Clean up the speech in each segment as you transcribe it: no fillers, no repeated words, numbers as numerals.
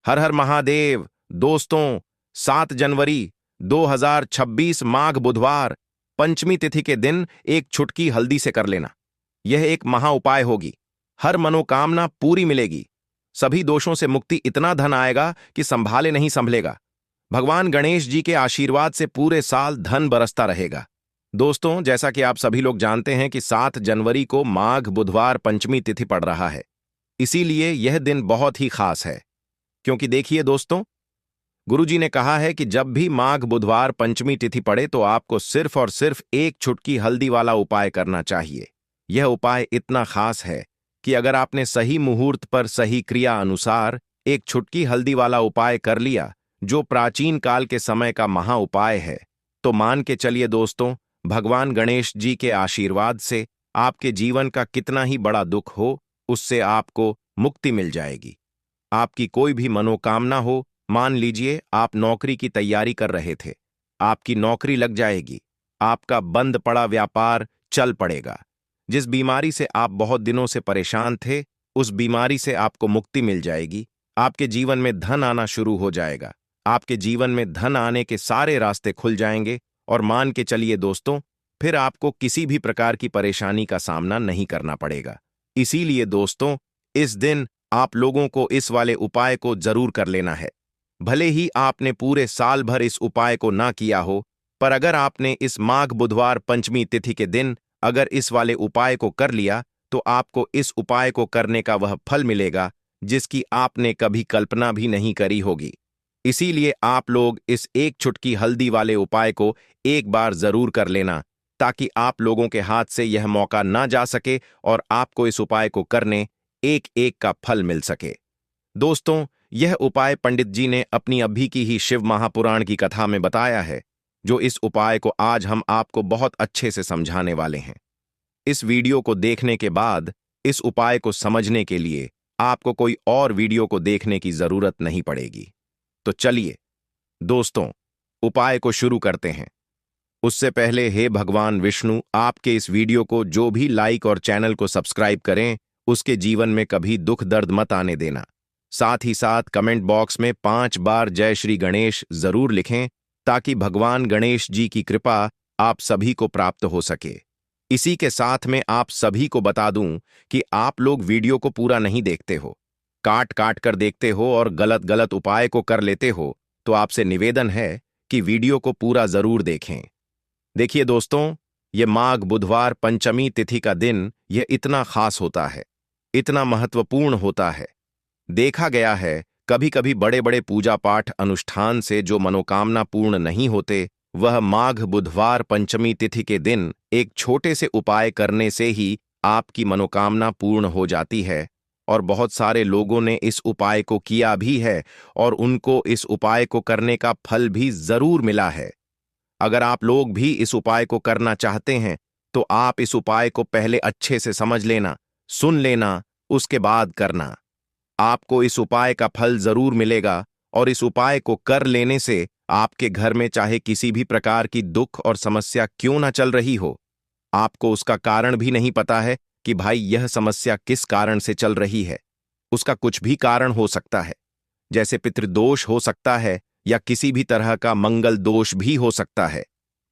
हर हर महादेव। दोस्तों, 7 जनवरी 2026 माघ बुधवार पंचमी तिथि के दिन एक छुटकी हल्दी से कर लेना। यह एक महा उपाय होगी। हर मनोकामना पूरी मिलेगी। सभी दोषों से मुक्ति, इतना धन आएगा कि संभाले नहीं संभलेगा। भगवान गणेश जी के आशीर्वाद से पूरे साल धन बरसता रहेगा। दोस्तों, जैसा कि आप सभी लोग जानते हैं कि 7 जनवरी को माघ बुधवार पंचमी तिथि पड़ रहा है। इसीलिए यह दिन बहुत ही खास है। क्योंकि देखिए दोस्तों, गुरुजी ने कहा है कि जब भी माघ बुधवार पंचमी तिथि पड़े तो आपको सिर्फ और सिर्फ एक छुटकी हल्दी वाला उपाय करना चाहिए। यह उपाय इतना खास है कि अगर आपने सही मुहूर्त पर सही क्रिया अनुसार एक छुटकी हल्दी वाला उपाय कर लिया, जो प्राचीन काल के समय का महा उपाय है, तो मान के चलिए दोस्तों, भगवान गणेश जी के आशीर्वाद से आपके जीवन का कितना ही बड़ा दुख हो, उससे आपको मुक्ति मिल जाएगी। आपकी कोई भी मनोकामना हो, मान लीजिए आप नौकरी की तैयारी कर रहे थे, आपकी नौकरी लग जाएगी। आपका बंद पड़ा व्यापार चल पड़ेगा। जिस बीमारी से आप बहुत दिनों से परेशान थे, उस बीमारी से आपको मुक्ति मिल जाएगी। आपके जीवन में धन आना शुरू हो जाएगा। आपके जीवन में धन आने के सारे रास्ते खुल जाएंगे और मान के चलिए दोस्तों, फिर आपको किसी भी प्रकार की परेशानी का सामना नहीं करना पड़ेगा। इसीलिए दोस्तों, इस दिन आप लोगों को इस वाले उपाय को जरूर कर लेना है। भले ही आपने पूरे साल भर इस उपाय को ना किया हो, पर अगर आपने इस माघ बुधवार पंचमी तिथि के दिन अगर इस वाले उपाय को कर लिया, तो आपको इस उपाय को करने का वह फल मिलेगा जिसकी आपने कभी कल्पना भी नहीं करी होगी। इसीलिए आप लोग इस एक चुटकी हल्दी वाले उपाय को एक बार जरूर कर लेना, ताकि आप लोगों के हाथ से यह मौका ना जा सके और आपको इस उपाय को करने एक एक का फल मिल सके। दोस्तों, यह उपाय पंडित जी ने अपनी अभी की ही शिव महापुराण की कथा में बताया है, जो इस उपाय को आज हम आपको बहुत अच्छे से समझाने वाले हैं। इस वीडियो को देखने के बाद इस उपाय को समझने के लिए आपको कोई और वीडियो को देखने की जरूरत नहीं पड़ेगी। तो चलिए दोस्तों, उपाय को शुरू करते हैं। उससे पहले हे भगवान विष्णु, आपके इस वीडियो को जो भी लाइक और चैनल को सब्सक्राइब करें, उसके जीवन में कभी दुख दर्द मत आने देना। साथ ही साथ कमेंट बॉक्स में 5 बार जय श्री गणेश जरूर लिखें, ताकि भगवान गणेश जी की कृपा आप सभी को प्राप्त हो सके। इसी के साथ में आप सभी को बता दूं कि आप लोग वीडियो को पूरा नहीं देखते हो, काट काट कर देखते हो और गलत गलत उपाय को कर लेते हो, तो आपसे निवेदन है कि वीडियो को पूरा जरूर देखें। देखिए दोस्तों, ये माघ बुधवार पंचमी तिथि का दिन यह इतना खास होता है, इतना महत्वपूर्ण होता है। देखा गया है कभी कभी बड़े बड़े पूजा पाठ अनुष्ठान से जो मनोकामना पूर्ण नहीं होते, वह माघ बुधवार पंचमी तिथि के दिन एक छोटे से उपाय करने से ही आपकी मनोकामना पूर्ण हो जाती है। और बहुत सारे लोगों ने इस उपाय को किया भी है और उनको इस उपाय को करने का फल भी जरूर मिला है। अगर आप लोग भी इस उपाय को करना चाहते हैं, तो आप इस उपाय को पहले अच्छे से समझ लेना, सुन लेना, उसके बाद करना। आपको इस उपाय का फल जरूर मिलेगा और इस उपाय को कर लेने से आपके घर में चाहे किसी भी प्रकार की दुख और समस्या क्यों ना चल रही हो, आपको उसका कारण भी नहीं पता है कि भाई यह समस्या किस कारण से चल रही है। उसका कुछ भी कारण हो सकता है, जैसे पितृदोष हो सकता है या किसी भी तरह का मंगल दोष भी हो सकता है।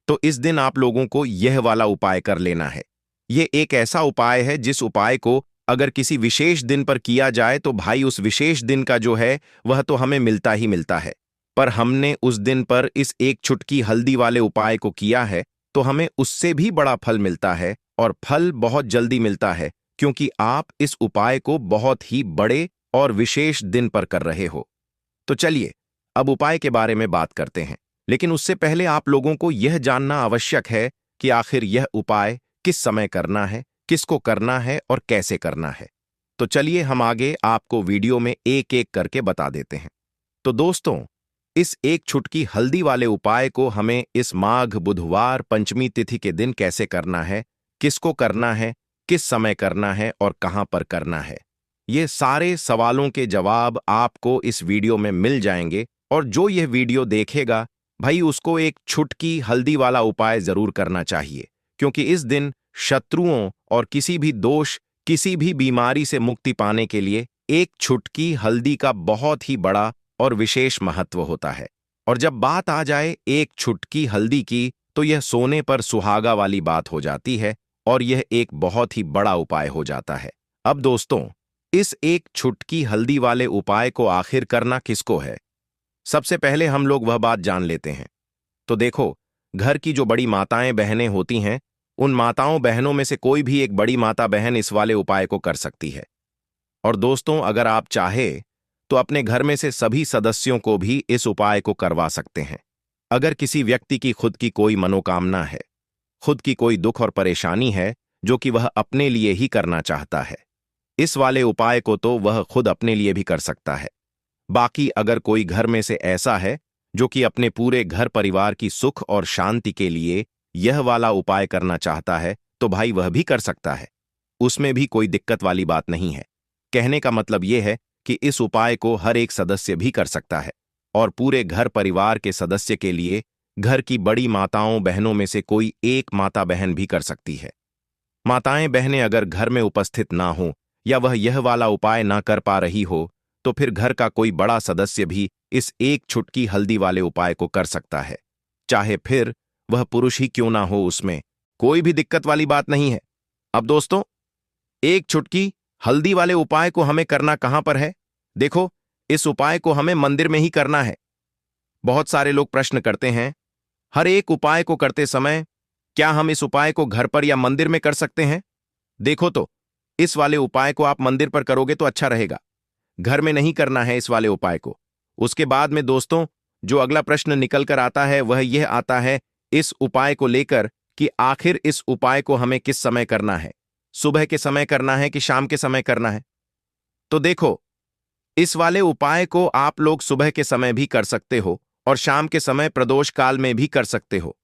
तो इस दिन आप लोगों को यह वाला उपाय कर लेना है। यह एक ऐसा उपाय है जिस उपाय को अगर किसी विशेष दिन पर किया जाए तो भाई उस विशेष दिन का जो है वह तो हमें मिलता ही मिलता है। पर हमने उस दिन पर इस एक चुटकी हल्दी वाले उपाय को किया है, तो हमें उससे भी बड़ा फल मिलता है और फल बहुत जल्दी मिलता है, क्योंकि आप इस उपाय को बहुत ही बड़े और विशेष दिन पर कर रहे हो। तो चलिए अब उपाय के बारे में बात करते हैं, लेकिन उससे पहले आप लोगों को यह जानना आवश्यक है कि आखिर यह उपाय किस समय करना है, किसको करना है और कैसे करना है। तो चलिए हम आगे आपको वीडियो में एक एक करके बता देते हैं। तो दोस्तों, इस एक छुटकी हल्दी वाले उपाय को हमें इस माघ बुधवार पंचमी तिथि के दिन कैसे करना है, किसको करना है, किस समय करना है और कहां पर करना है, ये सारे सवालों के जवाब आपको इस वीडियो में मिल जाएंगे। और जो यह वीडियो देखेगा भाई, उसको एक छुटकी हल्दी वाला उपाय जरूर करना चाहिए, क्योंकि इस दिन शत्रुओं और किसी भी दोष, किसी भी बीमारी से मुक्ति पाने के लिए एक छुटकी हल्दी का बहुत ही बड़ा और विशेष महत्व होता है। और जब बात आ जाए एक चुटकी हल्दी की, तो यह सोने पर सुहागा वाली बात हो जाती है और यह एक बहुत ही बड़ा उपाय हो जाता है। अब दोस्तों, इस एक चुटकी हल्दी वाले उपाय को आखिर करना किसको है? सबसे पहले हम लोग वह बात जान लेते हैं। तो देखो, घर की जो बड़ी माताएं बहनें होती हैं, उन माताओं बहनों में से कोई भी एक बड़ी माता बहन इस वाले उपाय को कर सकती है। और दोस्तों, अगर आप चाहे तो अपने घर में से सभी सदस्यों को भी इस उपाय को करवा सकते हैं। अगर किसी व्यक्ति की खुद की कोई मनोकामना है, खुद की कोई दुख और परेशानी है जो कि वह अपने लिए ही करना चाहता है, इस वाले उपाय को तो वह खुद अपने लिए भी कर सकता है। बाकी अगर कोई घर में से ऐसा है जो कि अपने पूरे घर परिवार की सुख और शांति के लिए यह वाला उपाय करना चाहता है, तो भाई वह भी कर सकता है। उसमें भी कोई दिक्कत वाली बात नहीं है। कहने का मतलब यह है कि इस उपाय को हर एक सदस्य भी कर सकता है और पूरे घर परिवार के सदस्य के लिए घर की बड़ी माताओं बहनों में से कोई एक माता बहन भी कर सकती है। माताएं बहनें अगर घर में उपस्थित ना हो या वह यह वाला उपाय ना कर पा रही हो, तो फिर घर का कोई बड़ा सदस्य भी इस एक चुटकी हल्दी वाले उपाय को कर सकता है। चाहे फिर वह पुरुष ही क्यों ना हो, उसमें कोई भी दिक्कत वाली बात नहीं है। अब दोस्तों, एक चुटकी हल्दी वाले उपाय को हमें करना कहां पर है? देखो, इस उपाय को हमें मंदिर में ही करना है। बहुत सारे लोग प्रश्न करते हैं, हर एक उपाय को करते समय क्या हम इस उपाय को घर पर या मंदिर में कर सकते हैं? देखो तो, इस वाले उपाय को आप मंदिर पर करोगे तो अच्छा रहेगा, घर में नहीं करना है इस वाले उपाय को। उसके बाद में दोस्तों, जो अगला प्रश्न निकल कर आता है वह यह आता है इस उपाय को लेकर कि आखिर इस उपाय को हमें किस समय करना है, सुबह के समय करना है कि शाम के समय करना है? तो देखो, इस वाले उपाय को आप लोग सुबह के समय भी कर सकते हो और शाम के समय प्रदोष काल में भी कर सकते हो।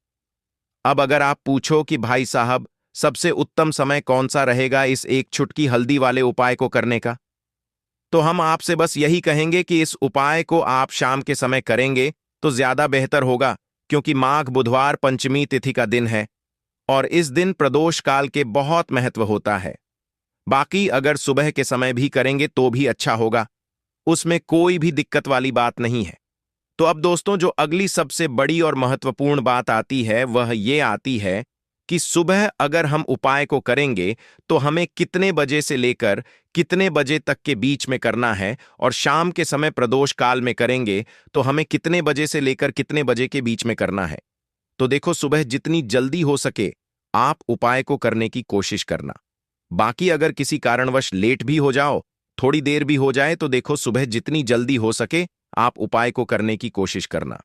अब अगर आप पूछो कि भाई साहब, सबसे उत्तम समय कौन सा रहेगा इस एक चुटकी हल्दी वाले उपाय को करने का, तो हम आपसे बस यही कहेंगे कि इस उपाय को आप शाम के समय करेंगे तो ज्यादा बेहतर होगा, क्योंकि माघ बुधवार पंचमी तिथि का दिन है और इस दिन प्रदोष काल के बहुत महत्व होता है। बाकी अगर सुबह के समय भी करेंगे तो भी अच्छा होगा, उसमें कोई भी दिक्कत वाली बात नहीं है। तो अब दोस्तों, जो अगली सबसे बड़ी और महत्वपूर्ण बात आती है वह ये आती है कि सुबह अगर हम उपाय को करेंगे तो हमें कितने बजे से लेकर कितने बजे तक के बीच में करना है, और शाम के समय प्रदोष काल में करेंगे तो हमें कितने बजे से लेकर कितने बजे के बीच में करना है। तो देखो, सुबह जितनी जल्दी हो सके आप उपाय को करने की कोशिश करना। बाकी अगर किसी कारणवश लेट भी हो जाओ, थोड़ी देर भी हो जाए, तो देखो सुबह जितनी जल्दी हो सके आप उपाय को करने की कोशिश करना।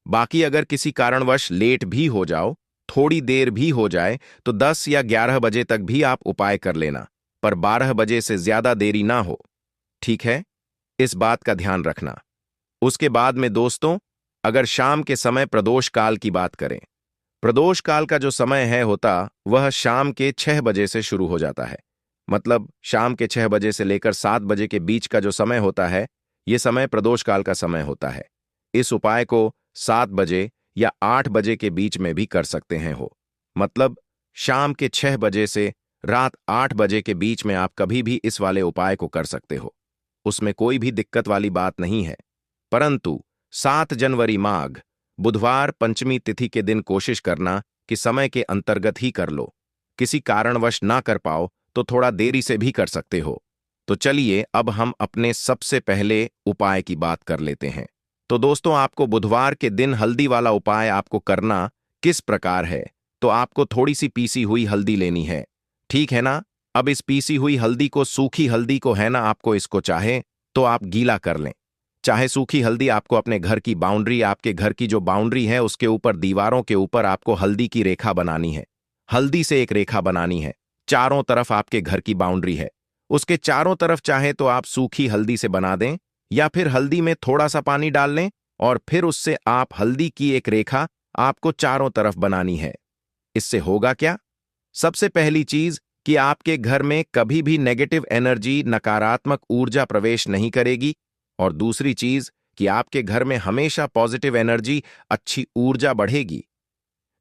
बाकी अगर किसी कारणवश लेट भी हो जाओ, थोड़ी देर भी हो जाए, तो 10 या 11 बजे तक भी आप उपाय कर लेना, पर 12 बजे से ज्यादा देरी ना हो। ठीक है, इस बात का ध्यान रखना। उसके बाद में दोस्तों, अगर शाम के समय प्रदोष काल की बात करें, प्रदोष काल का जो समय है होता वह शाम के 6 बजे से शुरू हो जाता है। मतलब शाम के 6 बजे से लेकर 7 बजे के बीच का जो समय होता है, यह समय प्रदोष काल का समय होता है। इस उपाय को 7 बजे या 8 बजे के बीच में भी कर सकते हैं हो। मतलब शाम के 6 बजे से रात 8 बजे के बीच में आप कभी भी इस वाले उपाय को कर सकते हो, उसमें कोई भी दिक्कत वाली बात नहीं है। परंतु 7 जनवरी माघ बुधवार पंचमी तिथि के दिन कोशिश करना कि समय के अंतर्गत ही कर लो। किसी कारणवश ना कर पाओ तो थोड़ा देरी से भी कर सकते हो। तो चलिए अब हम अपने सबसे पहले उपाय की बात कर लेते हैं। तो दोस्तों, आपको बुधवार के दिन हल्दी वाला उपाय आपको करना किस प्रकार है? तो आपको थोड़ी सी पीसी हुई हल्दी लेनी है, ठीक है ना? अब इस पीसी हुई हल्दी को, सूखी हल्दी को है ना, आपको इसको चाहे तो आप गीला कर लें। चाहे सूखी हल्दी आपको अपने घर की बाउंड्री, आपके घर की जो बाउंड्री है उसके ऊपर, दीवारों के ऊपर आपको हल्दी की रेखा बनानी है। हल्दी से एक रेखा बनानी है, चारों तरफ आपके घर की बाउंड्री है, उसके चारों तरफ चाहे तो आप सूखी हल्दी से बना दें, या फिर हल्दी में थोड़ा सा पानी डाल लें और फिर उससे आप हल्दी की एक रेखा आपको चारों तरफ बनानी है। इससे होगा क्या? सबसे पहली चीज कि आपके घर में कभी भी नेगेटिव एनर्जी, नकारात्मक ऊर्जा प्रवेश नहीं करेगी, और दूसरी चीज कि आपके घर में हमेशा पॉजिटिव एनर्जी, अच्छी ऊर्जा बढ़ेगी।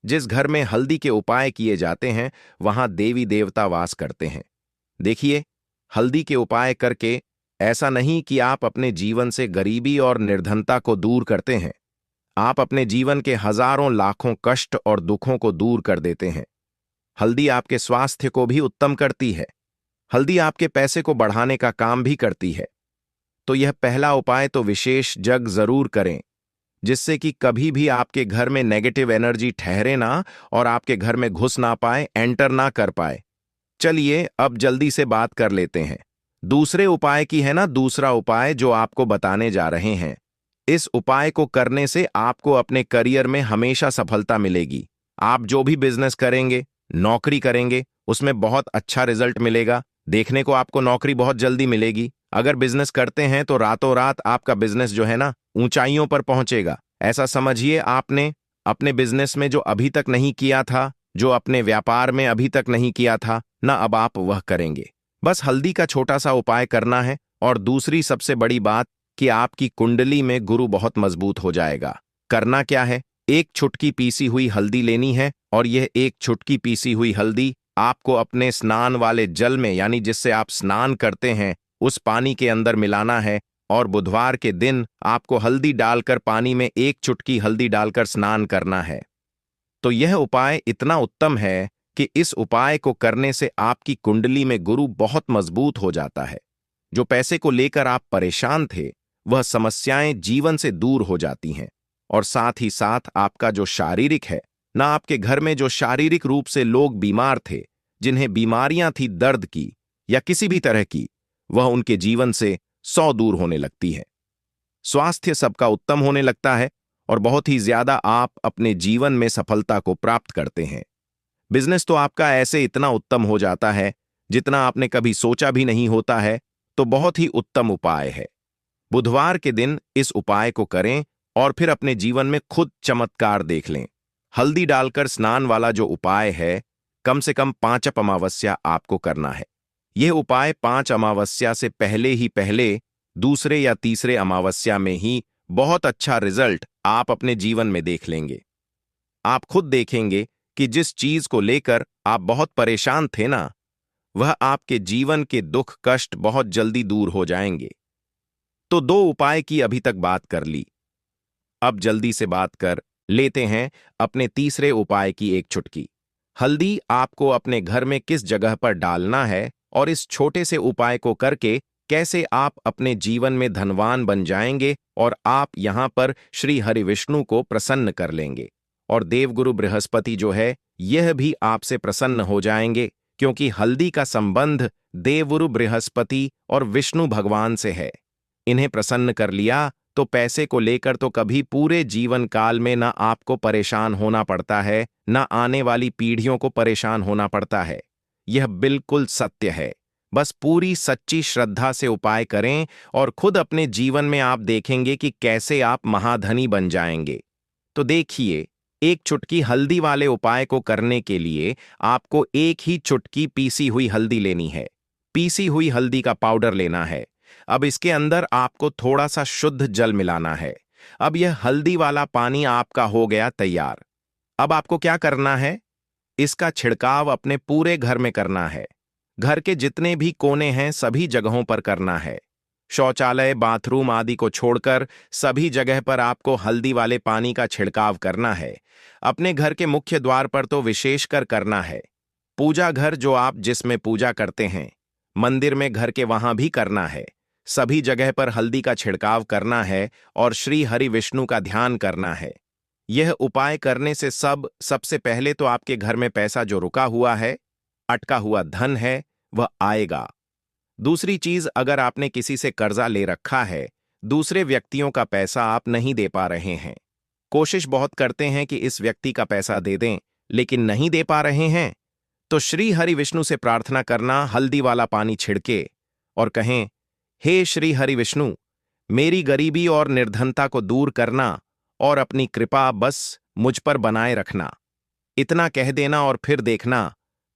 जिस घर में हल्दी के उपाय किए जाते हैं वहां देवी देवता वास करते हैं। देखिए, हल्दी के उपाय करके ऐसा नहीं कि आप अपने जीवन से गरीबी और निर्धनता को दूर करते हैं, आप अपने जीवन के हजारों लाखों कष्ट और दुखों को दूर कर देते हैं। हल्दी आपके स्वास्थ्य को भी उत्तम करती है। हल्दी आपके पैसे को बढ़ाने का काम भी करती है। तो यह पहला उपाय तो विशेष जग जरूर करें, जिससे कि कभी भी आपके घर में नेगेटिव एनर्जी ठहरे ना और आपके घर में घुस ना पाए, एंटर ना कर पाए। चलिए अब जल्दी से बात कर लेते हैं दूसरे उपाय की, है ना। दूसरा उपाय जो आपको बताने जा रहे हैं, इस उपाय को करने से आपको अपने करियर में हमेशा सफलता मिलेगी। आप जो भी बिजनेस करेंगे, नौकरी करेंगे, उसमें बहुत अच्छा रिजल्ट मिलेगा। देखने को आपको नौकरी बहुत जल्दी मिलेगी। अगर बिजनेस करते हैं तो रातों रात आपका बिजनेस जो है ना ऊंचाइयों पर पहुंचेगा। ऐसा समझिए, आपने अपने बिजनेस में जो अभी तक नहीं किया था, जो अपने व्यापार में अभी तक नहीं किया था ना, अब आप वह करेंगे। बस हल्दी का छोटा सा उपाय करना है। और दूसरी सबसे बड़ी बात कि आपकी कुंडली में गुरु बहुत मजबूत हो जाएगा। करना क्या है, एक चुटकी पीसी हुई हल्दी लेनी है और यह एक चुटकी पीसी हुई हल्दी आपको अपने स्नान वाले जल में, यानी जिससे आप स्नान करते हैं, उस पानी के अंदर मिलाना है। और बुधवार के दिन आपको हल्दी डालकर, पानी में एक चुटकी हल्दी डालकर स्नान करना है। तो यह उपाय इतना उत्तम है कि इस उपाय को करने से आपकी कुंडली में गुरु बहुत मजबूत हो जाता है। जो पैसे को लेकर आप परेशान थे, वह समस्याएं जीवन से दूर हो जाती हैं। और साथ ही साथ आपका जो शारीरिक है ना, आपके घर में जो शारीरिक रूप से लोग बीमार थे, जिन्हें बीमारियां थी दर्द की या किसी भी तरह की, वह उनके जीवन से 100 दूर होने लगती है। स्वास्थ्य सबका उत्तम होने लगता है और बहुत ही ज्यादा आप अपने जीवन में सफलता को प्राप्त करते हैं। बिजनेस तो आपका ऐसे इतना उत्तम हो जाता है जितना आपने कभी सोचा भी नहीं होता है। तो बहुत ही उत्तम उपाय है। बुधवार के दिन इस उपाय को करें और फिर अपने जीवन में खुद चमत्कार देख लें। हल्दी डालकर स्नान वाला जो उपाय है, कम से कम 5 अमावस्या आपको करना है। यह उपाय 5 अमावस्या से पहले ही पहले, दूसरे या तीसरे अमावस्या में ही बहुत अच्छा रिजल्ट आप अपने जीवन में देख लेंगे। आप खुद देखेंगे कि जिस चीज को लेकर आप बहुत परेशान थे ना, वह आपके जीवन के दुख कष्ट बहुत जल्दी दूर हो जाएंगे। तो 2 उपाय की अभी तक बात कर ली। अब जल्दी से बात कर लेते हैं अपने तीसरे उपाय की एक चुटकी। हल्दी आपको अपने घर में किस जगह पर डालना है और इस छोटे से उपाय को करके कैसे आप अपने जीवन में धनवान बन जाएंगे और आप यहां पर श्री हरि विष्णु को प्रसन्न कर लेंगे। और देवगुरु बृहस्पति जो है, यह भी आपसे प्रसन्न हो जाएंगे, क्योंकि हल्दी का संबंध देवगुरु बृहस्पति और विष्णु भगवान से है। इन्हें प्रसन्न कर लिया तो पैसे को लेकर तो कभी पूरे जीवन काल में ना आपको परेशान होना पड़ता है, ना आने वाली पीढ़ियों को परेशान होना पड़ता है। यह बिल्कुल सत्य है। बस पूरी सच्ची श्रद्धा से उपाय करें और खुद अपने जीवन में आप देखेंगे कि कैसे आप महाधनी बन जाएंगे। तो देखिए, एक चुटकी हल्दी वाले उपाय को करने के लिए आपको एक ही चुटकी पीसी हुई हल्दी लेनी है। पीसी हुई हल्दी का पाउडर लेना है। अब इसके अंदर आपको थोड़ा सा शुद्ध जल मिलाना है। अब यह हल्दी वाला पानी आपका हो गया तैयार। अब आपको क्या करना है, इसका छिड़काव अपने पूरे घर में करना है। घर के जितने भी कोने हैं सभी जगहों पर करना है। शौचालय, बाथरूम आदि को छोड़कर सभी जगह पर आपको हल्दी वाले पानी का छिड़काव करना है। अपने घर के मुख्य द्वार पर तो विशेषकर करना है। पूजा घर जो आप जिसमें पूजा करते हैं, मंदिर में घर के वहां भी करना है। सभी जगह पर हल्दी का छिड़काव करना है और श्री हरि विष्णु का ध्यान करना है। यह उपाय करने से सबसे पहले तो आपके घर में पैसा जो रुका हुआ है, अटका हुआ धन है, वह आएगा। दूसरी चीज, अगर आपने किसी से कर्जा ले रखा है, दूसरे व्यक्तियों का पैसा आप नहीं दे पा रहे हैं, कोशिश बहुत करते हैं कि इस व्यक्ति का पैसा दे दें, लेकिन नहीं दे पा रहे हैं, तो श्री हरि विष्णु से प्रार्थना करना, हल्दी वाला पानी छिड़के और कहें, हे श्री हरि विष्णु, मेरी गरीबी और निर्धनता को दूर करना और अपनी कृपा बस मुझ पर बनाए रखना। इतना कह देना और फिर देखना,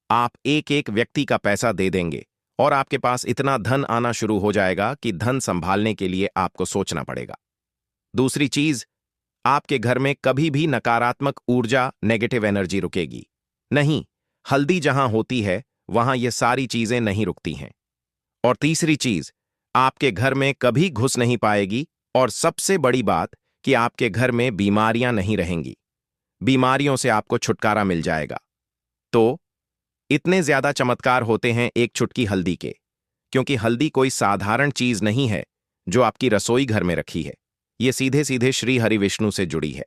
आप एक एक व्यक्ति का पैसा दे देंगे और आपके पास इतना धन आना शुरू हो जाएगा कि धन संभालने के लिए आपको सोचना पड़ेगा। दूसरी चीज, आपके घर में कभी भी नकारात्मक ऊर्जा, नेगेटिव एनर्जी रुकेगी नहीं। हल्दी जहां होती है वहां ये सारी चीजें नहीं रुकती हैं। और तीसरी चीज, आपके घर में कभी घुस नहीं पाएगी और सबसे बड़ी बात कि आपके घर में बीमारियां नहीं रहेंगी। बीमारियों से आपको छुटकारा मिल जाएगा। तो इतने ज्यादा चमत्कार होते हैं एक चुटकी हल्दी के, क्योंकि हल्दी कोई साधारण चीज नहीं है जो आपकी रसोई घर में रखी है। ये सीधे सीधे श्री हरि विष्णु से जुड़ी है।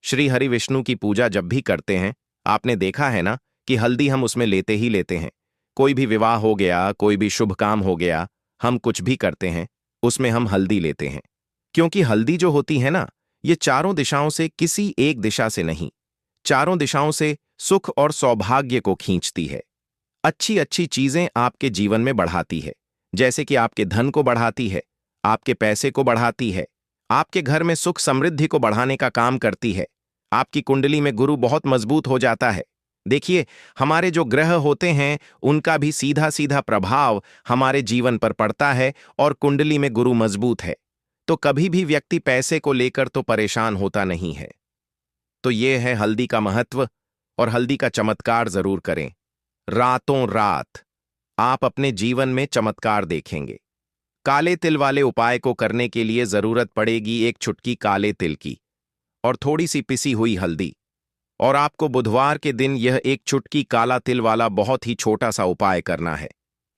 श्री हरि विष्णु की पूजा जब भी करते हैं, आपने देखा है ना कि हल्दी हम उसमें लेते ही लेते हैं। कोई भी विवाह हो गया, कोई भी शुभ काम हो गया, हम कुछ भी करते हैं उसमें हम हल्दी लेते हैं। क्योंकि हल्दी जो होती है ना, ये चारों दिशाओं से किसी एक दिशा से नहीं, चारों दिशाओं से सुख और सौभाग्य को खींचती है। अच्छी अच्छी चीजें आपके जीवन में बढ़ाती है, जैसे कि आपके धन को बढ़ाती है, आपके पैसे को बढ़ाती है, आपके घर में सुख समृद्धि को बढ़ाने का काम करती है। आपकी कुंडली में गुरु बहुत मजबूत हो जाता है। देखिए, हमारे जो ग्रह होते हैं उनका भी सीधा सीधा प्रभाव हमारे जीवन पर पड़ता है, और कुंडली में गुरु मजबूत है तो कभी भी व्यक्ति पैसे को लेकर तो परेशान होता नहीं है। तो ये है हल्दी का महत्व, और हल्दी का चमत्कार जरूर करें। रातों रात आप अपने जीवन में चमत्कार देखेंगे। काले तिल वाले उपाय को करने के लिए जरूरत पड़ेगी एक चुटकी काले तिल की और थोड़ी सी पिसी हुई हल्दी। और आपको बुधवार के दिन यह एक चुटकी काला तिल वाला बहुत ही छोटा सा उपाय करना है।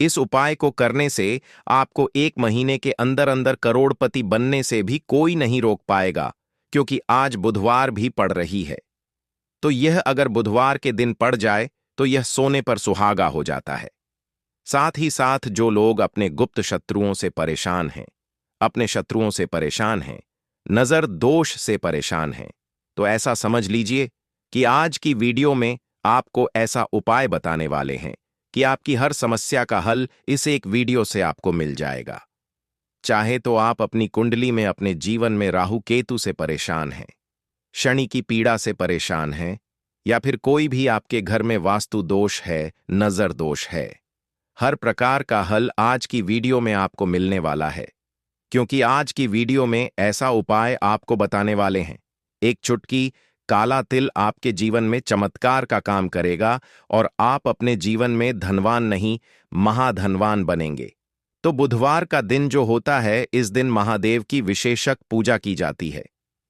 इस उपाय को करने से आपको 1 महीने के अंदर अंदर करोड़पति बनने से भी कोई नहीं रोक पाएगा, क्योंकि आज बुधवार भी पड़ रही है। तो यह अगर बुधवार के दिन पड़ जाए तो यह सोने पर सुहागा हो जाता है। साथ ही साथ जो लोग अपने गुप्त शत्रुओं से परेशान हैं, अपने शत्रुओं से परेशान हैं, नजर दोष से परेशान हैं, तो ऐसा समझ लीजिए कि आज की वीडियो में आपको ऐसा उपाय बताने वाले हैं कि आपकी हर समस्या का हल इस एक वीडियो से आपको मिल जाएगा। चाहे तो आप अपनी कुंडली में अपने जीवन में राहु केतु से परेशान हैं, शनि की पीड़ा से परेशान हैं, या फिर कोई भी आपके घर में वास्तु दोष है, नजर दोष है, हर प्रकार का हल आज की वीडियो में आपको मिलने वाला है। क्योंकि आज की वीडियो में ऐसा उपाय आपको बताने वाले हैं, एक चुटकी काला तिल आपके जीवन में चमत्कार का काम करेगा और आप अपने जीवन में धनवान नहीं, महाधनवान बनेंगे। तो बुधवार का दिन जो होता है, इस दिन महादेव की विशेषक पूजा की जाती है।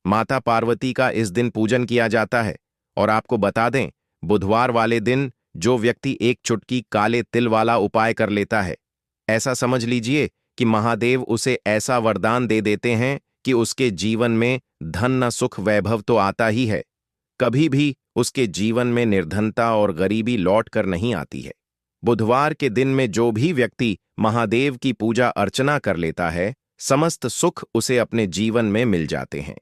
माता पार्वती का इस दिन पूजन किया जाता है। और आपको बता दें, बुधवार वाले दिन जो व्यक्ति एक चुटकी काले तिल वाला उपाय कर लेता है, ऐसा समझ लीजिए कि महादेव उसे ऐसा वरदान दे देते हैं कि उसके जीवन में धन न सुख वैभव तो आता ही है, कभी भी उसके जीवन में निर्धनता और गरीबी लौट कर नहीं आती है। बुधवार के दिन में जो भी व्यक्ति महादेव की पूजा अर्चना कर लेता है, समस्त सुख उसे अपने जीवन में मिल जाते हैं।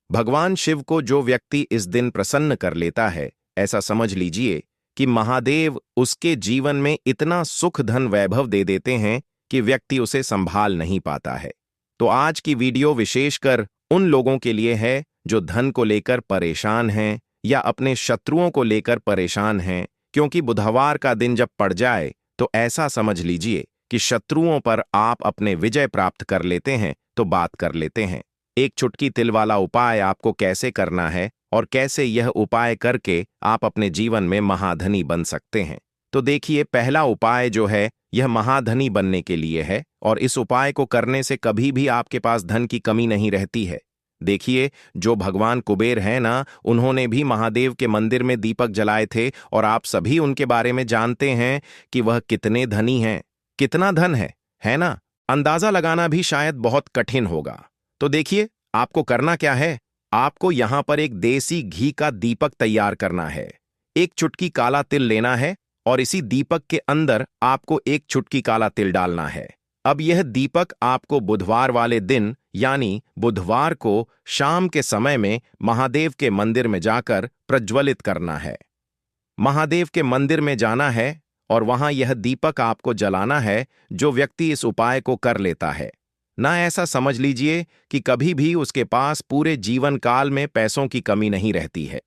भगवान शिव को जो व्यक्ति इस दिन प्रसन्न कर लेता है, ऐसा समझ लीजिए कि महादेव उसके जीवन में इतना सुख धन वैभव दे देते हैं कि व्यक्ति उसे संभाल नहीं पाता है। तो आज की वीडियो विशेषकर उन लोगों के लिए है जो धन को लेकर परेशान हैं या अपने शत्रुओं को लेकर परेशान हैं, क्योंकि बुधवार का दिन जब पड़ जाए तो ऐसा समझ लीजिए कि शत्रुओं पर आप अपने विजय प्राप्त कर लेते हैं। तो बात कर लेते हैं एक चुटकी तिल वाला उपाय आपको कैसे करना है और कैसे यह उपाय करके आप अपने जीवन में महाधनी बन सकते हैं। तो देखिए, पहला उपाय जो है यह महाधनी बनने के लिए है, और इस उपाय को करने से कभी भी आपके पास धन की कमी नहीं रहती है। देखिए, जो भगवान कुबेर हैं ना, उन्होंने भी महादेव के मंदिर में दीपक जलाए थे, और आप सभी उनके बारे में जानते हैं कि वह कितने धनी हैं, कितना धन है ना? अंदाजा लगाना भी शायद बहुत कठिन होगा। तो देखिए, आपको करना क्या है, आपको यहां पर एक देसी घी का दीपक तैयार करना है। एक चुटकी काला तिल लेना है और इसी दीपक के अंदर आपको एक चुटकी काला तिल डालना है। अब यह दीपक आपको बुधवार वाले दिन यानी बुधवार को शाम के समय में महादेव के मंदिर में जाकर प्रज्वलित करना है। महादेव के मंदिर में जाना है और वहां यह दीपक आपको जलाना है। जो व्यक्ति इस उपाय को कर लेता है ना, ऐसा समझ लीजिए कि कभी भी उसके पास पूरे जीवन काल में पैसों की कमी नहीं रहती है।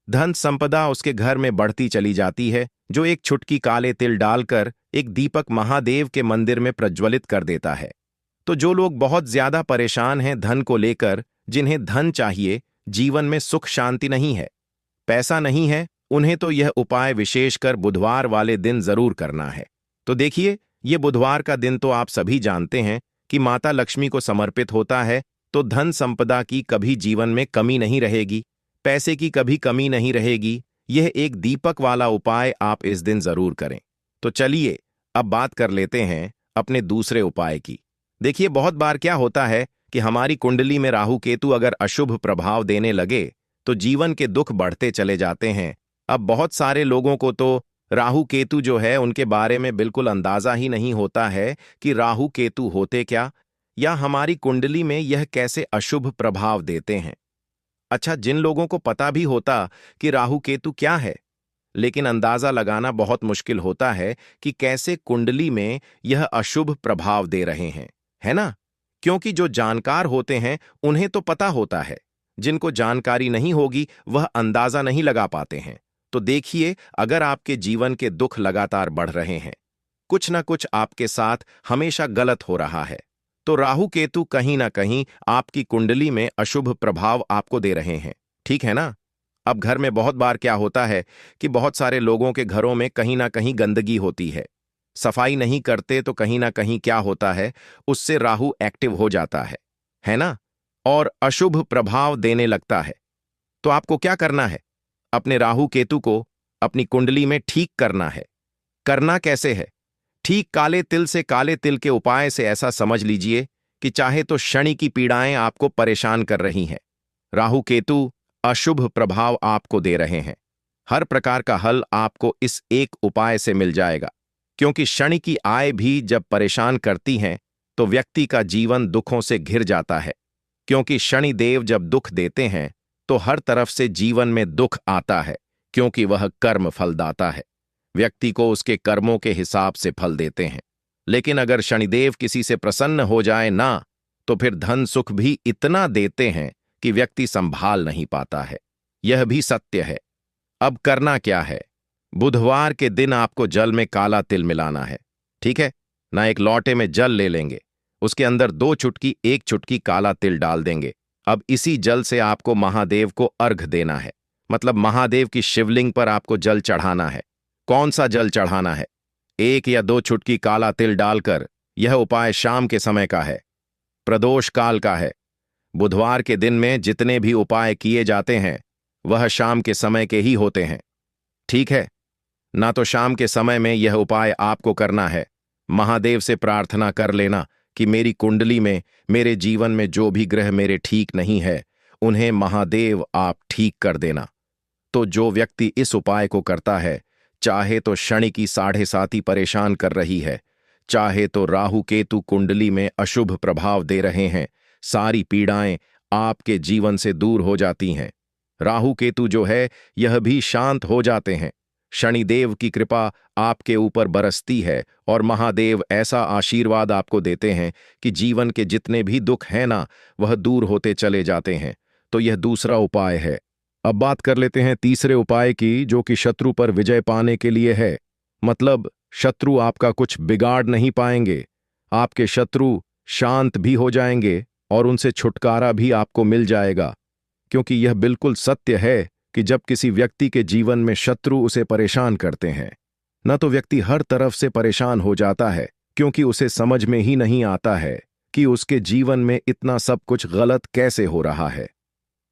धन संपदा उसके घर में बढ़ती चली जाती है, जो एक चुटकी काले तिल डालकर एक दीपक महादेव के मंदिर में प्रज्वलित कर देता है। तो जो लोग बहुत ज्यादा परेशान हैं धन को लेकर, जिन्हें धन चाहिए, जीवन में सुख शांति नहीं है, पैसा नहीं है, उन्हें तो यह उपाय विशेषकर बुधवार वाले दिन जरूर करना है। तो देखिए, ये बुधवार का दिन तो आप सभी जानते हैं कि माता लक्ष्मी को समर्पित होता है तो धन संपदा की कभी जीवन में कमी नहीं रहेगी, पैसे की कभी कमी नहीं रहेगी। यह एक दीपक वाला उपाय आप इस दिन जरूर करें। तो चलिए अब बात कर लेते हैं अपने दूसरे उपाय की। देखिए, बहुत बार क्या होता है कि हमारी कुंडली में राहु केतु अगर अशुभ प्रभाव देने लगे तो जीवन के दुख बढ़ते चले जाते हैं। अब बहुत सारे लोगों को तो राहु केतु जो है उनके बारे में बिल्कुल अंदाजा ही नहीं होता है कि राहु केतु होते क्या, या हमारी कुंडली में यह कैसे अशुभ प्रभाव देते हैं। अच्छा, जिन लोगों को पता भी होता कि राहु केतु क्या है, लेकिन अंदाजा लगाना बहुत मुश्किल होता है कि कैसे कुंडली में यह अशुभ प्रभाव दे रहे हैं, है ना? क्योंकि जो जानकार होते हैं उन्हें तो पता होता है, जिनको जानकारी नहीं होगी वह अंदाजा नहीं लगा पाते हैं। तो देखिए, अगर आपके जीवन के दुख लगातार बढ़ रहे हैं, कुछ ना कुछ आपके साथ हमेशा गलत हो रहा है, तो राहु केतु कहीं ना कहीं आपकी कुंडली में अशुभ प्रभाव आपको दे रहे हैं। ठीक है ना? अब घर में बहुत बार क्या होता है कि बहुत सारे लोगों के घरों में कहीं ना कहीं गंदगी होती है, सफाई नहीं करते तो कहीं ना कहीं क्या होता है, उससे राहु एक्टिव हो जाता है ना? और अशुभ प्रभाव देने लगता है। तो आपको क्या करना है? अपने राहु केतु को अपनी कुंडली में ठीक करना है। करना कैसे है? ठीक काले तिल से काले तिल के उपाय से ऐसा समझ लीजिए कि चाहे तो शनि की पीड़ाएं आपको परेशान कर रही हैं, राहु केतु अशुभ प्रभाव आपको दे रहे हैं, हर प्रकार का हल आपको इस एक उपाय से मिल जाएगा। क्योंकि शनि की आय भी जब परेशान करती हैं तो व्यक्ति का जीवन दुखों से घिर जाता है। क्योंकि शनि देव जब दुख देते हैं तो हर तरफ से जीवन में दुख आता है, क्योंकि वह कर्म फलदाता है, व्यक्ति को उसके कर्मों के हिसाब से फल देते हैं। लेकिन अगर शनिदेव किसी से प्रसन्न हो जाए ना, तो फिर धन सुख भी इतना देते हैं कि व्यक्ति संभाल नहीं पाता है। यह भी सत्य है। अब करना क्या है? बुधवार के दिन आपको जल में काला तिल मिलाना है। ठीक है ना? एक लोटे में जल ले लेंगे, उसके अंदर 2 चुटकी 1 चुटकी काला तिल डाल देंगे। अब इसी जल से आपको महादेव को अर्घ देना है, मतलब महादेव की शिवलिंग पर आपको जल चढ़ाना है। कौन सा जल चढ़ाना है? 1 या 2 चुटकी काला तिल डालकर। यह उपाय शाम के समय का है, प्रदोष काल का है। बुधवार के दिन में जितने भी उपाय किए जाते हैं वह शाम के समय के ही होते हैं। ठीक है ना? तो शाम के समय में यह उपाय आपको करना है। महादेव से प्रार्थना कर लेना कि मेरी कुंडली में, मेरे जीवन में जो भी ग्रह मेरे ठीक नहीं है उन्हें महादेव आप ठीक कर देना। तो जो व्यक्ति इस उपाय को करता है, चाहे तो शनि की 7.5 परेशान कर रही है, चाहे तो राहु केतु कुंडली में अशुभ प्रभाव दे रहे हैं, सारी पीड़ाएं आपके जीवन से दूर हो जाती हैं। राहु केतु जो है यह भी शांत हो जाते हैं। शनिदेव की कृपा आपके ऊपर बरसती है और महादेव ऐसा आशीर्वाद आपको देते हैं कि जीवन के जितने भी दुख हैं ना, वह दूर होते चले जाते हैं। तो यह दूसरा उपाय है। अब बात कर लेते हैं तीसरे उपाय की, जो कि शत्रु पर विजय पाने के लिए है। मतलब शत्रु आपका कुछ बिगाड़ नहीं पाएंगे, आपके शत्रु शांत भी हो जाएंगे और उनसे छुटकारा भी आपको मिल जाएगा। क्योंकि यह बिल्कुल सत्य है कि जब किसी व्यक्ति के जीवन में शत्रु उसे परेशान करते हैं न, तो व्यक्ति हर तरफ से परेशान हो जाता है, क्योंकि उसे समझ में ही नहीं आता है कि उसके जीवन में इतना सब कुछ गलत कैसे हो रहा है।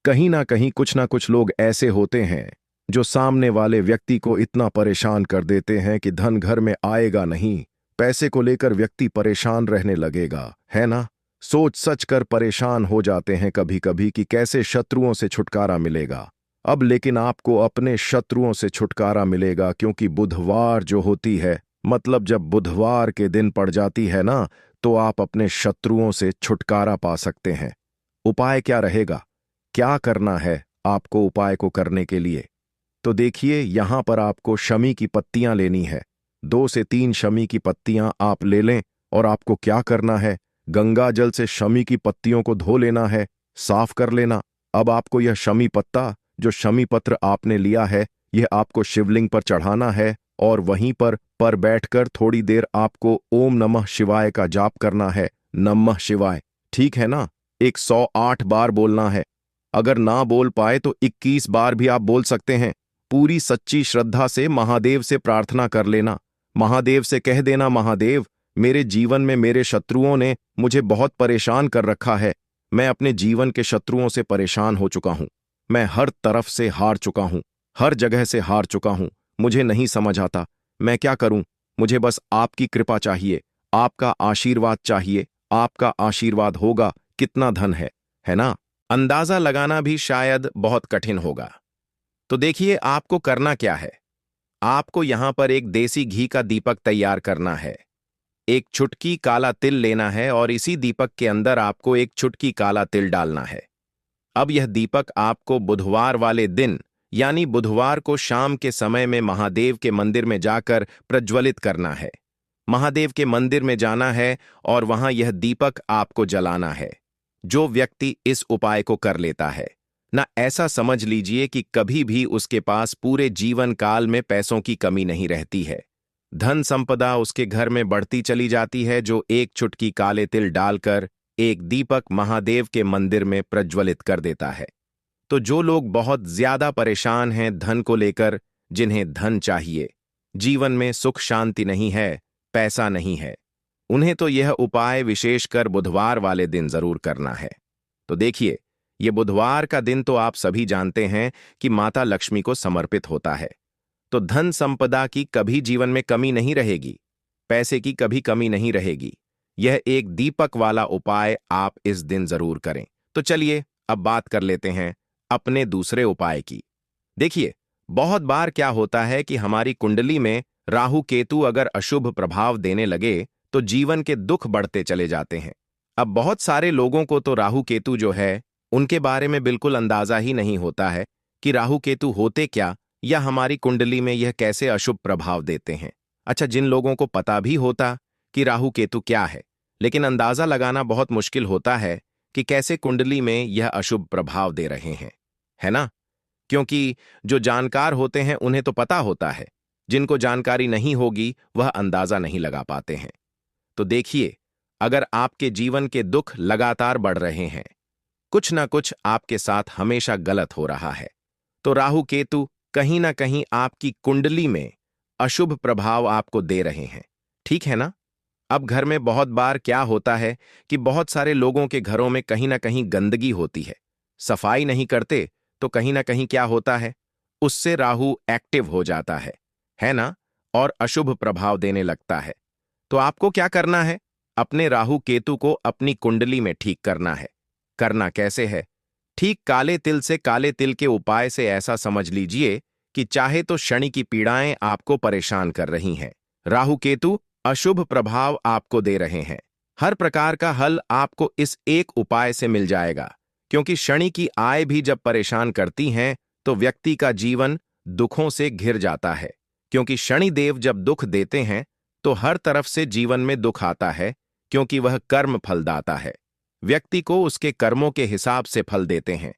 कहीं ना कहीं कुछ ना कुछ लोग ऐसे होते हैं जो सामने वाले व्यक्ति को इतना परेशान कर देते हैं कि धन घर में आएगा नहीं, पैसे को लेकर व्यक्ति परेशान रहने लगेगा, है ना? सोच सच कर परेशान हो जाते हैं कभी कभी कि कैसे शत्रुओं से छुटकारा मिलेगा। अब लेकिन आपको अपने शत्रुओं से छुटकारा मिलेगा, क्योंकि बुधवार जो होती है, मतलब जब बुधवार के दिन पड़ जाती है ना, तो आप अपने शत्रुओं से छुटकारा पा सकते हैं। उपाय क्या रहेगा? क्या करना है आपको उपाय को करने के लिए? तो देखिए, यहां पर आपको शमी की पत्तियां लेनी है। 2 से 3 शमी की पत्तियां आप ले लें और आपको क्या करना है, गंगा जल से शमी की पत्तियों को धो लेना है, साफ कर लेना। अब आपको यह शमी पत्ता, जो शमी पत्र आपने लिया है, यह आपको शिवलिंग पर चढ़ाना है और वहीं पर बैठकर थोड़ी देर आपको ओम नमः शिवाय का जाप करना है। नमः शिवाय, ठीक है ना? 108 बार बोलना है। अगर ना बोल पाए तो 21 बार भी आप बोल सकते हैं। पूरी सच्ची श्रद्धा से महादेव से प्रार्थना कर लेना। महादेव से कह देना, महादेव मेरे जीवन में मेरे शत्रुओं ने मुझे बहुत परेशान कर रखा है। मैं अपने जीवन के शत्रुओं से परेशान हो चुका हूं। मैं हर तरफ से हार चुका हूं, हर जगह से हार चुका हूं। मुझे नहीं समझ आता मैं क्या करूं। मुझे बस आपकी कृपा चाहिए, आपका आशीर्वाद चाहिए। आपका आशीर्वाद होगा, कितना धन है ना? अंदाजा लगाना भी शायद बहुत कठिन होगा। तो देखिए आपको करना क्या है। आपको यहां पर एक देसी घी का दीपक तैयार करना है। एक चुटकी काला तिल लेना है और इसी दीपक के अंदर आपको एक चुटकी काला तिल डालना है। अब यह दीपक आपको बुधवार वाले दिन यानी बुधवार को शाम के समय में महादेव के मंदिर में जाकर प्रज्वलित करना है। महादेव के मंदिर में जाना है और वहां यह दीपक आपको जलाना है। जो व्यक्ति इस उपाय को कर लेता है ना, ऐसा समझ लीजिए कि कभी भी उसके पास पूरे जीवन काल में पैसों की कमी नहीं रहती है। धन संपदा उसके घर में बढ़ती चली जाती है, जो एक चुटकी काले तिल डालकर एक दीपक महादेव के मंदिर में प्रज्वलित कर देता है। तो जो लोग बहुत ज्यादा परेशान हैं धन को लेकर, जिन्हें धन चाहिए, जीवन में सुख शांति नहीं है, पैसा नहीं है, उन्हें तो यह उपाय विशेषकर बुधवार वाले दिन जरूर करना है। तो देखिए, ये बुधवार का दिन तो आप सभी जानते हैं कि माता लक्ष्मी को समर्पित होता है। तो धन संपदा की कभी जीवन में कमी नहीं रहेगी, पैसे की कभी कमी नहीं रहेगी। यह एक दीपक वाला उपाय आप इस दिन जरूर करें। तो चलिए अब बात कर लेते हैं अपने दूसरे उपाय की। देखिए, बहुत बार क्या होता है कि हमारी कुंडली में राहु केतु अगर अशुभ प्रभाव देने लगे तो जीवन के दुख बढ़ते चले जाते हैं। अब बहुत सारे लोगों को तो राहु केतु जो है उनके बारे में बिल्कुल अंदाजा ही नहीं होता है कि राहु केतु होते क्या या हमारी कुंडली में यह कैसे अशुभ प्रभाव देते हैं। अच्छा, जिन लोगों को पता भी होता कि राहु केतु क्या है, लेकिन अंदाजा लगाना बहुत मुश्किल होता है कि कैसे कुंडली में यह अशुभ प्रभाव दे रहे हैं, है ना? क्योंकि जो जानकार होते हैं उन्हें तो पता होता है, जिनको जानकारी नहीं होगी वह अंदाजा नहीं लगा पाते हैं। तो देखिए, अगर आपके जीवन के दुख लगातार बढ़ रहे हैं, कुछ ना कुछ आपके साथ हमेशा गलत हो रहा है, तो राहु केतु कहीं ना कहीं आपकी कुंडली में अशुभ प्रभाव आपको दे रहे हैं, ठीक है ना? अब घर में बहुत बार क्या होता है कि बहुत सारे लोगों के घरों में कहीं ना कहीं गंदगी होती है, सफाई नहीं करते, तो कहीं ना कहीं क्या होता है, उससे राहु एक्टिव हो जाता है ना? और अशुभ प्रभाव देने लगता है। तो आपको क्या करना है? अपने राहु केतु को अपनी कुंडली में ठीक करना है। करना कैसे है? ठीक काले तिल से, काले तिल के उपाय से ऐसा समझ लीजिए कि चाहे तो शनि की पीड़ाएं आपको परेशान कर रही हैं, राहु केतु अशुभ प्रभाव आपको दे रहे हैं, हर प्रकार का हल आपको इस एक उपाय से मिल जाएगा। क्योंकि शनि की आय भी जब परेशान करती हैं तो व्यक्ति का जीवन दुखों से घिर जाता है। क्योंकि शनि देव जब दुख देते हैं तो हर तरफ से जीवन में दुख आता है, क्योंकि वह कर्म फलदाता है। व्यक्ति को उसके कर्मों के हिसाब से फल देते हैं।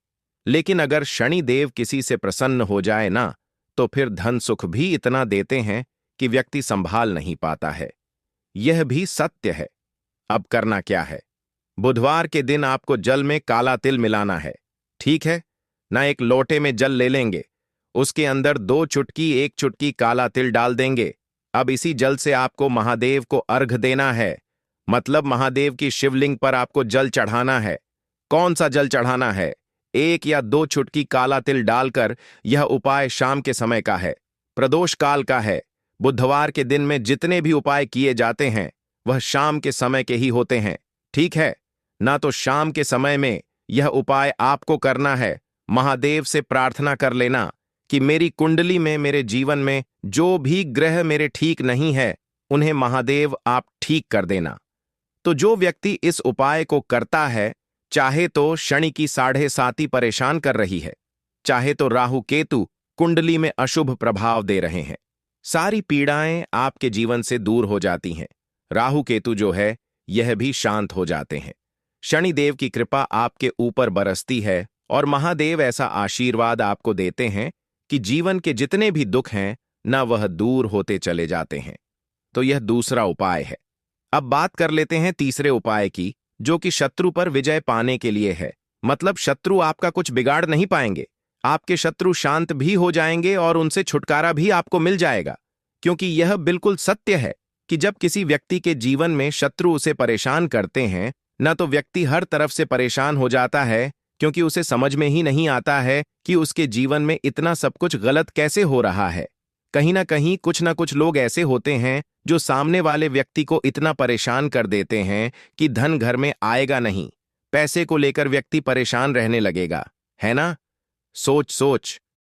लेकिन अगर शनि देव किसी से प्रसन्न हो जाए ना, तो फिर धन सुख भी इतना देते हैं कि व्यक्ति संभाल नहीं पाता है। यह भी सत्य है। अब करना क्या है? बुधवार के दिन आपको जल में काला तिल मिलाना है, ठीक है ना? एक लोटे में जल ले लेंगे, उसके अंदर 2 चुटकी 1 चुटकी काला तिल डाल देंगे। अब इसी जल से आपको महादेव को अर्घ देना है, मतलब महादेव की शिवलिंग पर आपको जल चढ़ाना है। कौन सा जल चढ़ाना है? 1 या 2 चुटकी काला तिल डालकर। यह उपाय शाम के समय का है, प्रदोष काल का है। बुधवार के दिन में जितने भी उपाय किए जाते हैं वह शाम के समय के ही होते हैं, ठीक है ना? तो शाम के समय में यह उपाय आपको करना है। महादेव से प्रार्थना कर लेना कि मेरी कुंडली में, मेरे जीवन में जो भी ग्रह मेरे ठीक नहीं है उन्हें महादेव आप ठीक कर देना। तो जो व्यक्ति इस उपाय को करता है, चाहे तो शनि की 7.5 परेशान कर रही है, चाहे तो राहु केतु कुंडली में अशुभ प्रभाव दे रहे हैं, सारी पीड़ाएं आपके जीवन से दूर हो जाती हैं। राहु केतु जो है यह भी शांत हो जाते हैं। शनि देव की कृपा आपके ऊपर बरसती है और महादेव ऐसा आशीर्वाद आपको देते हैं कि जीवन के जितने भी दुख हैं ना, वह दूर होते चले जाते हैं। तो यह दूसरा उपाय है। अब बात कर लेते हैं तीसरे उपाय की, जो कि शत्रु पर विजय पाने के लिए है। मतलब शत्रु आपका कुछ बिगाड़ नहीं पाएंगे, आपके शत्रु शांत भी हो जाएंगे और उनसे छुटकारा भी आपको मिल जाएगा। क्योंकि यह बिल्कुल सत्य है कि जब किसी व्यक्ति के जीवन में शत्रु उसे परेशान करते हैं, न तो व्यक्ति हर तरफ से परेशान हो जाता है, क्योंकि उसे समझ में ही नहीं आता है कि उसके जीवन में इतना सब कुछ गलत कैसे हो रहा है। कहीं ना कहीं कुछ ना कुछ लोग ऐसे होते हैं जो सामने वाले व्यक्ति को इतना परेशान कर देते हैं कि धन घर में आएगा नहीं, पैसे को लेकर व्यक्ति परेशान रहने लगेगा, है ना? सोच सोच,